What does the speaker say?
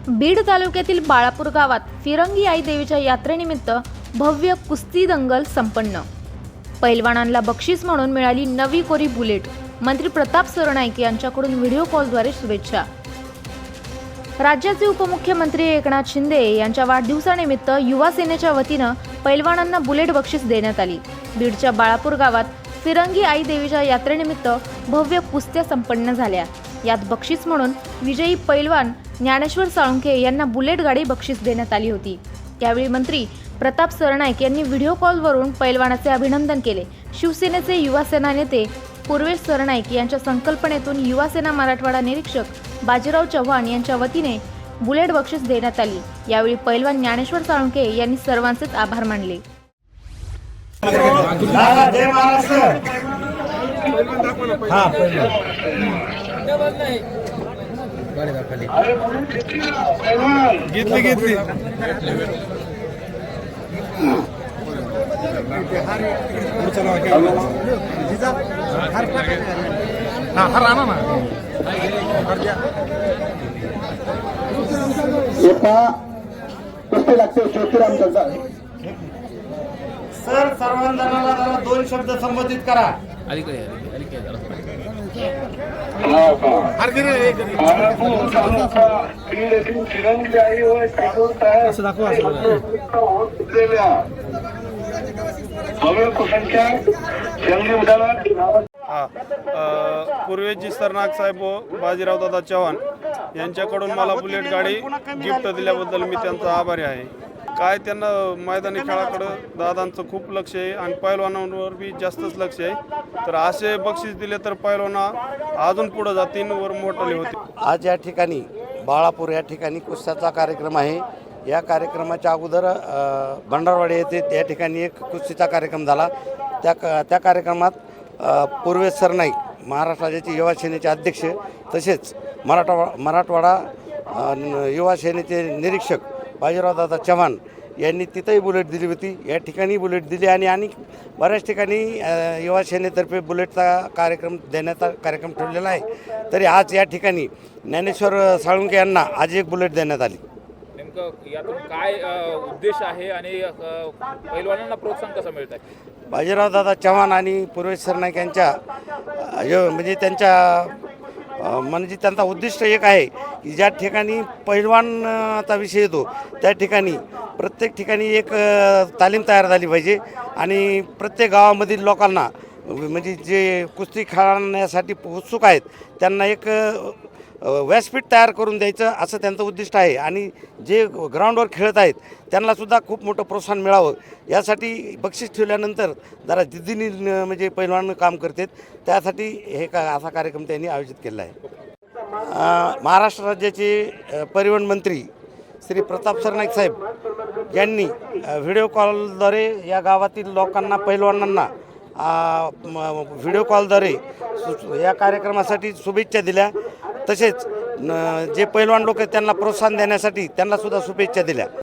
बीड तालुक्यातील बाळापूर गावात फिरंगी आई देवीच्या यात्रेनिमित्त भव्य कुस्ती दंगल संपन्न। पैलवानांना बक्षीस म्हणून मिळाली नवी कोरी बुलेट। मंत्री प्रताप सरनाईक यांच्याकडून व्हिडिओ कॉलद्वारे शुभेच्छा। राज्याचे उपमुख्यमंत्री एकनाथ शिंदे यांच्या वाढदिवसानिमित्त युवा सेनेच्या वतीने पैलवानांना बुलेट बक्षीस देण्यात आली। बीडच्या बाळापूर गावात फिरंगी आई देवीच्या यात्रेनिमित्त भव्य कुस्त्या संपन्न झाल्या। यात बक्षीस म्हणून विजयी पैलवान ज्ञानेश्वर साळुंखे यांना बुलेट गाडी बक्षीस देण्यात आली होती। त्यावेळी मंत्री प्रताप सरनाईक यांनी व्हिडिओ कॉलवरून पैलवानाचे अभिनंदन केले। शिवसेनेचे युवा सेना नेते पूर्वेश सरनाईक यांच्या संकल्पनेतून युवा सेना मराठवाडा निरीक्षक बाजीराव चव्हाण यांच्या वतीने बुलेट बक्षीस देण्यात आली। यावेळी पैलवान ज्ञानेश्वर साळुंखे यांनी सर्वांचेच आभार मानले। सर सर्वांना जरा दोन शब्द संबोधित करा। पूर्वेजी सरनाईक साहेब व बाजीराव दादा चव्हाण यांच्याकडून मला बुलेट गाडी गिफ्ट दिल्याबद्दल मी त्यांचा आभारी आहे। काय त्यांना मैदानी खेळाकडे दादांचं खूप लक्ष आहे आणि पैलवानांवर बी जास्तच लक्ष आहे। तर असे बक्षीस दिले तर पैलवाना अजून पुढे जातील वर मोठे होते। आज या ठिकाणी बाळापूर या ठिकाणी कुस्त्याचा कार्यक्रम आहे। या कार्यक्रमाच्या अगोदर भंडारवाडी येथे त्या ठिकाणी एक कुस्तीचा कार्यक्रम झाला। त्या कार्यक्रमात पूर्वेश सरनाईक महाराष्ट्र राज्याचे युवा सेनेचे अध्यक्ष तसेच मराठवाडा युवा सेनेचे निरीक्षक बाजीराव दादा चव्हाण यांनी तिथंही बुलेट दिली होती। या ठिकाणी बुलेट दिली आणि बऱ्याच ठिकाणी युवा सेनेतर्फे बुलेटचा देण्याचा कार्यक्रम ठेवलेला आहे। तरी आज या ठिकाणी ज्ञानेश्वर साळुंखे यांना आज एक बुलेट देण्यात आली। नेमकं यातून काय उद्देश आहे आणि पैलवानांना प्रोत्साहन कसं मिळत आहे? बाजीराव दादा चव्हाण आणि पूर्वेश सरनाईक यांच्या म्हणजे त्यांचा उद्दिष्ट एक आहे की ज्या ठिकाणी पैलवानचा विषय येतो त्या ठिकाणी प्रत्येक ठिकाणी एक तालीम तयार झाली पाहिजे आणि प्रत्येक गावामधील लोकांना म्हणजे जे कुस्ती खेळण्यासाठी उत्सुक आहेत त्यांना एक व्यासपीठ तयार करून द्यायचं असं त्यांचं उद्दिष्ट आहे। आणि जे ग्राउंडवर खेळत आहेत त्यांनासुद्धा खूप मोठं प्रोत्साहन मिळावं यासाठी बक्षीस ठेवल्यानंतर जरा जिद्दीने म्हणजे पैलवान काम करतात। त्यासाठी असा कार्यक्रम त्यांनी आयोजित केला आहे। महाराष्ट्र राज्याचे परिवहन मंत्री श्री प्रताप सरनाईक साहेब यांनी व्हिडिओ कॉलद्वारे या गावातील लोकांना पैलवानांना व्हिडिओ कॉलद्वारे या कार्यक्रमासाठी शुभेच्छा दिल्या। तसेच जे पैलवान लोक आहेत त्यांना प्रोत्साहन देण्यासाठी त्यांनासुद्धा शुभेच्छा दिल्या।